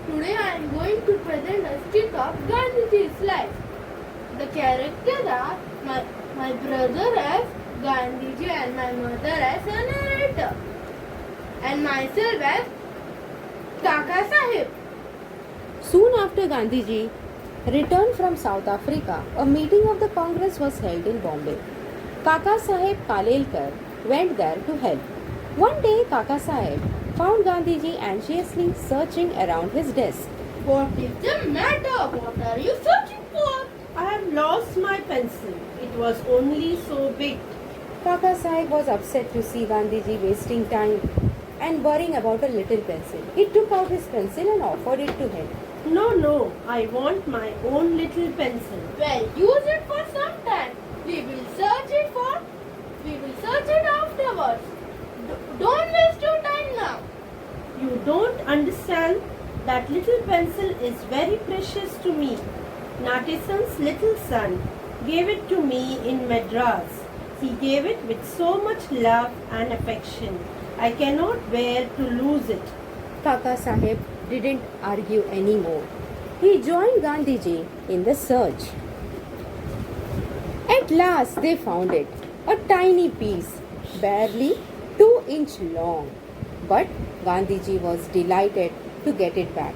Today I am going to present a skit of Gandhiji's life. The characters are my brother as Gandhiji and my mother as a narrator. And myself as Kaka Sahib. Soon after Gandhiji returned from South Africa, a meeting of the Congress was held in Bombay. Kaka Saheb Kalelkar went there to help. One day, Kaka Saheb found Gandhiji anxiously searching around his desk. What is the matter? What are you searching for? I have lost my pencil. It was only so big. Kaka Saheb was upset to see Gandhiji wasting time and worrying about a little pencil. He took out his pencil and offered it to him. No, I want my own little pencil. Well, use it for some time. We will search it afterwards. Don't waste your time now. You don't understand. That little pencil is very precious to me. Natison's little son gave it to me in Madras. He gave it with so much love and affection. I cannot bear to lose it. Kaka Saheb didn't argue anymore. He joined Gandhiji in the search. At last they found it, a tiny piece, barely 2 inches long. But Gandhiji was delighted to get it back.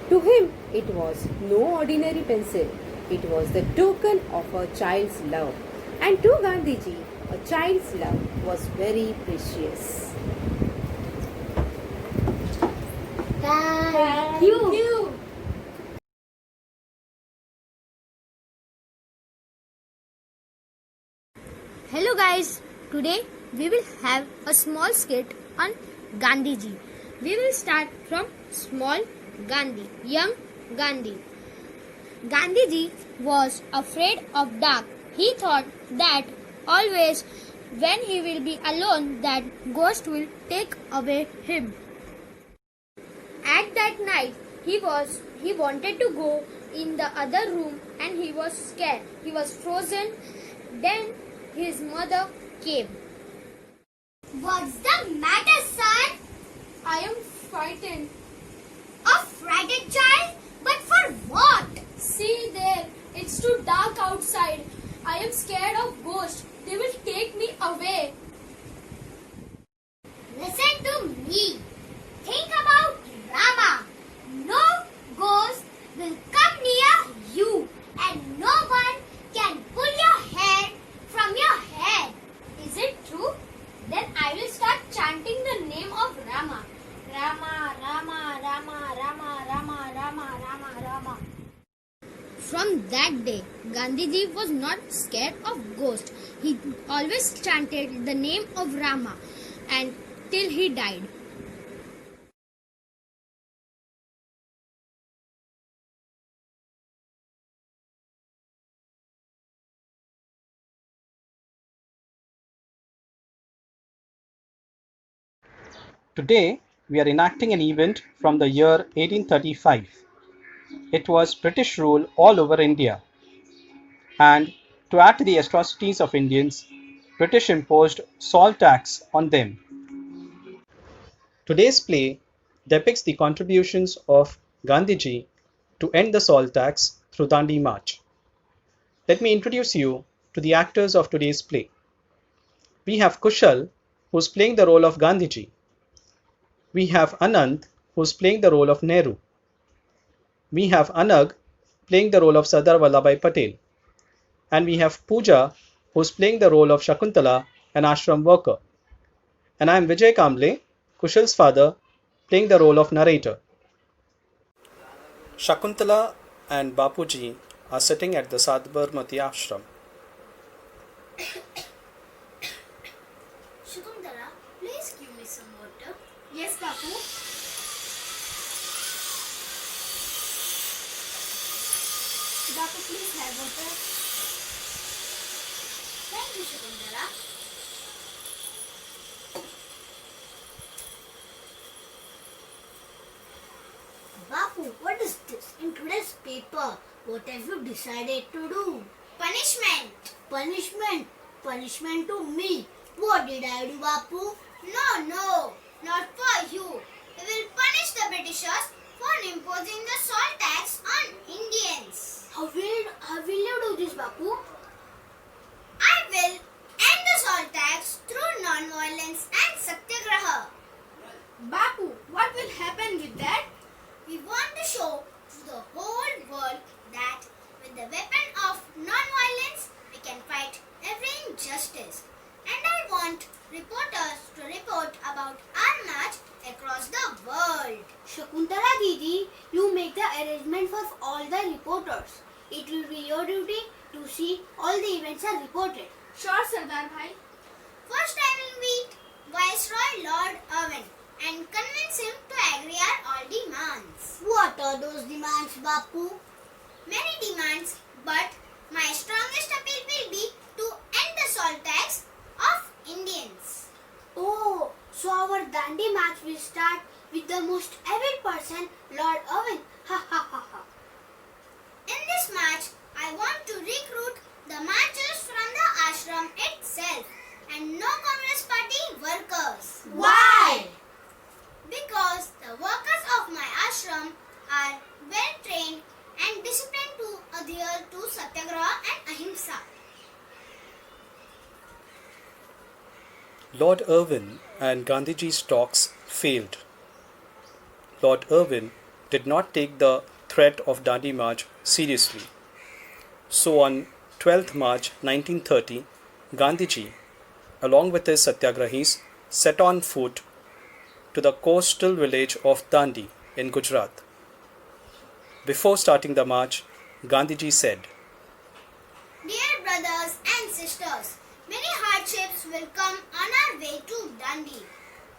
To him, it was no ordinary pencil. It was the token of a child's love. And to Gandhiji, a child's love was very precious. Thank you. Hello guys, today we will have a small skit on Gandhiji. We will start from small Gandhi, young Gandhi. Gandhiji was afraid of dark. He thought that always when he will be alone that ghost will take away him. At that night he wanted to go in the other room and he was scared. He was frozen. Then his mother came. What's the matter, son? I am frightened. A frightened child? But for what? See there, it's too dark outside. I am scared of ghosts. They will take me away. Listen to me. Think about Rama. No ghost will come near you, and no one can pull your hair from your head. Is it true? Then I will start chanting the name of Rama. Rama, Rama, Rama, Rama, Rama, Rama, Rama, Rama. From that day, Gandhiji was not scared of ghosts. He always chanted the name of Rama and till he died. Today, we are enacting an event from the year 1835. It was British rule all over India. And to add to the atrocities of Indians, British imposed salt tax on them. Today's play depicts the contributions of Gandhiji to end the salt tax through Dandi March. Let me introduce you to the actors of today's play. We have Kushal, who's playing the role of Gandhiji. We have Anand, who's playing the role of Nehru. We have Anag, playing the role of Sardar Vallabhbhai Patel. And we have Pooja, who's playing the role of Shakuntala, an ashram worker. And I am Vijay Kamble, Kushal's father, playing the role of narrator. Shakuntala and Bapuji are sitting at the Sadbarmati ashram. Shakuntala, please give me some water. Yes, Bapu. Bapu, please have water. Thank you, Shakuntala. Bapu, what is this? In today's paper, what have you decided to do? Punishment. Punishment? Punishment to me. What did I do, Bapu? No, not for you. We will punish the Britishers for imposing the salt tax on Indians. How will you do this, Bapu? I will end the salt tax through non-violence and satyagraha. Bapu, what will happen with that? We want to show to the whole world that with the weapon of non-violence, we can fight every injustice. And I want reporters to report about our march across the world. Shakuntala Didi, you make the arrangement for all the reporters. It will be your duty to see all the events are reported. Sure, Sardar Bhai. First, I will meet Viceroy Lord Irwin and convince him to agree on all demands. What are those demands, Bapu? Many demands, but my strongest appeal will be to end the salt tax of Indians. Oh, so our Dandi match will start with the most evil person, Lord Irwin. Ha ha ha ha. In this match, I want to recruit the marchers from the ashram itself and no Congress Party workers. Why? Because the workers of my ashram are well trained and disciplined to adhere to Satyagraha and Ahimsa. Lord Irwin and Gandhiji's talks failed. Lord Irwin did not take the threat of Dandi March seriously. So on 12th March 1930, Gandhiji, along with his satyagrahis, set on foot to the coastal village of Dandi in Gujarat. Before starting the march, Gandhiji said, Dear brothers and sisters, many hardships will come on our way to Dandi.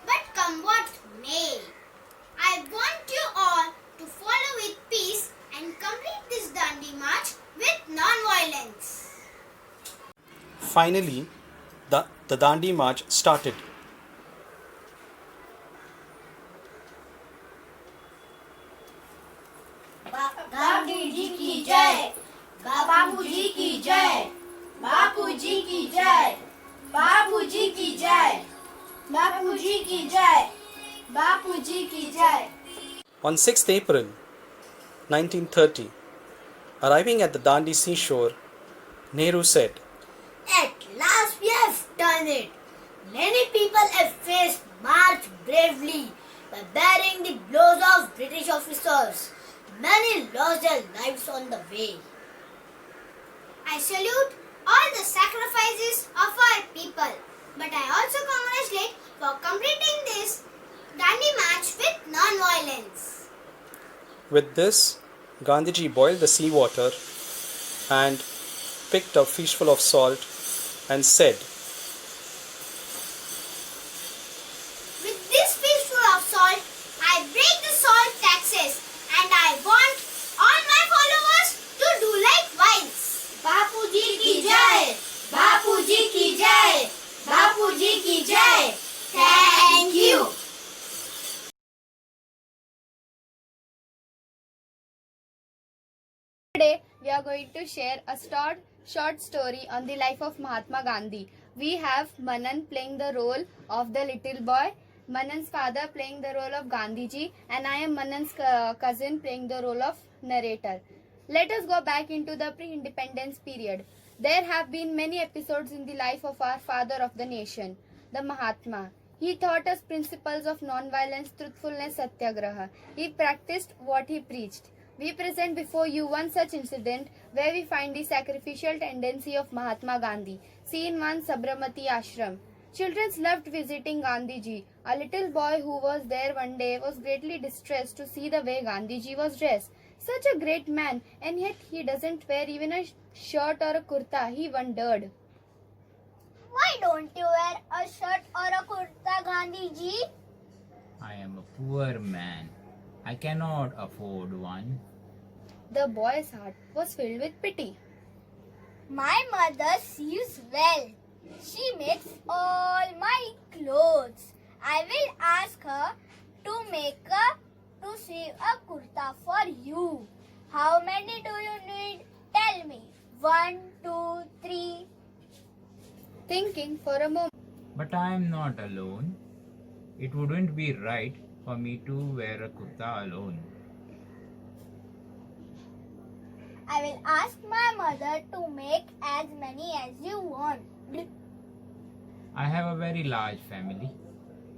But come what may, I want you all to follow with peace and complete this Dandi march with non-violence. Finally, the Dandi March started. Gandhi ji की जय, बापू जी की जय, बापू जी की जय, बापू जी की जय, बापू जी की जय, बापू जी की जय. On 6th April 1930, arriving at the Dandi seashore, Nehru said, At last we have done it. Many people have faced march bravely by bearing the blows of British officers. Many lost their lives on the way. I salute all the sacrifices of our people, but I also congratulate for completing this Dandi march with non-violence. With this, Gandhiji boiled the seawater and picked a fishful of salt and said, With this fishful of salt, I break the salt taxes and I want all my followers to do likewise. बापू जी की जय, बापू जी की जय, बापू जी की जय. Thank you. Today we are going to share a short story on the life of Mahatma Gandhi. We have Manan playing the role of the little boy, Manan's father playing the role of Gandhiji, and I am Manan's cousin playing the role of narrator. Let us go back into the pre-independence period. There have been many episodes in the life of our father of the nation, the Mahatma. He taught us principles of non-violence, truthfulness, satyagraha. He practiced what he preached. We present before you one such incident where we find the sacrificial tendency of Mahatma Gandhi. Scene 1, Sabramati Ashram. Children loved visiting Gandhiji. A little boy who was there one day was greatly distressed to see the way Gandhiji was dressed. Such a great man, and yet he doesn't wear even a shirt or a kurta, he wondered. Why don't you wear a shirt or a kurta, Gandhiji? I am a poor man. I cannot afford one. The boy's heart was filled with pity. My mother sews well. She makes all my clothes. I will ask her to sew a kurta for you. How many do you need? Tell me. 1, 2, 3. Thinking for a moment, But I am not alone. It wouldn't be right for me to wear a kurta alone. I will ask my mother to make as many as you want. I have a very large family.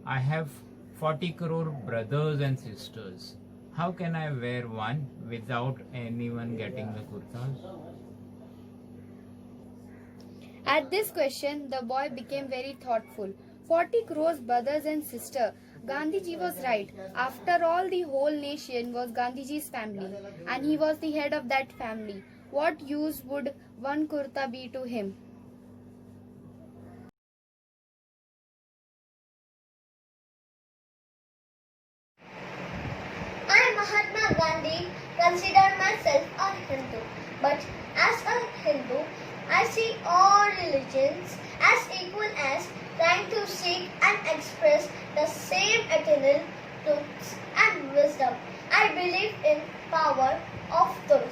I have 40 crore brothers and sisters. How can I wear one without anyone getting the kurtas? At this question, the boy became very thoughtful. 40 crores brothers and sister. Gandhiji was right. After all, the whole nation was Gandhiji's family, and he was the head of that family. What use would one kurta be to him? I, Mahatma Gandhi, consider myself a Hindu. But as a Hindu, I see all religions as equal as trying to seek and express the same eternal truths and wisdom. I believe in power of truth,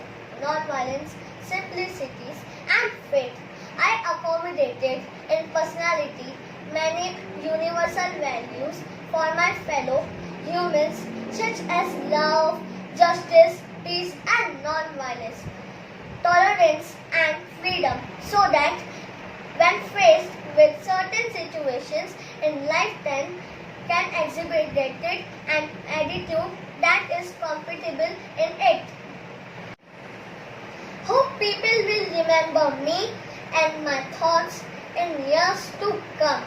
non-violence, simplicities and faith. I accommodated in personality many universal values for my fellow humans such as love, justice, peace and non-violence, tolerance and freedom, so that when faced with certain situations in lifetime can exhibit an attitude that is compatible in it. Hope people will remember me and my thoughts in years to come.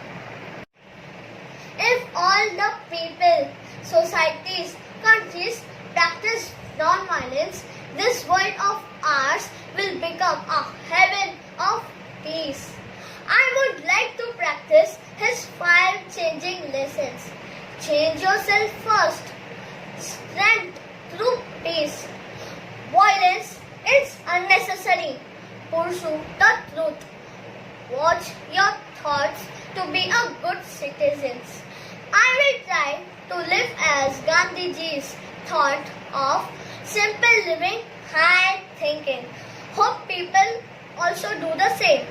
If all the people, societies, countries practice non-violence, this world of ours will become a heaven of peace. I would like to practice his 5 changing lessons. Change yourself first. Strength through peace. Violence is unnecessary. Pursue the truth. Watch your thoughts to be a good citizen. I will try to live as Gandhiji's thought of simple living, high thinking. Hope people also do the same.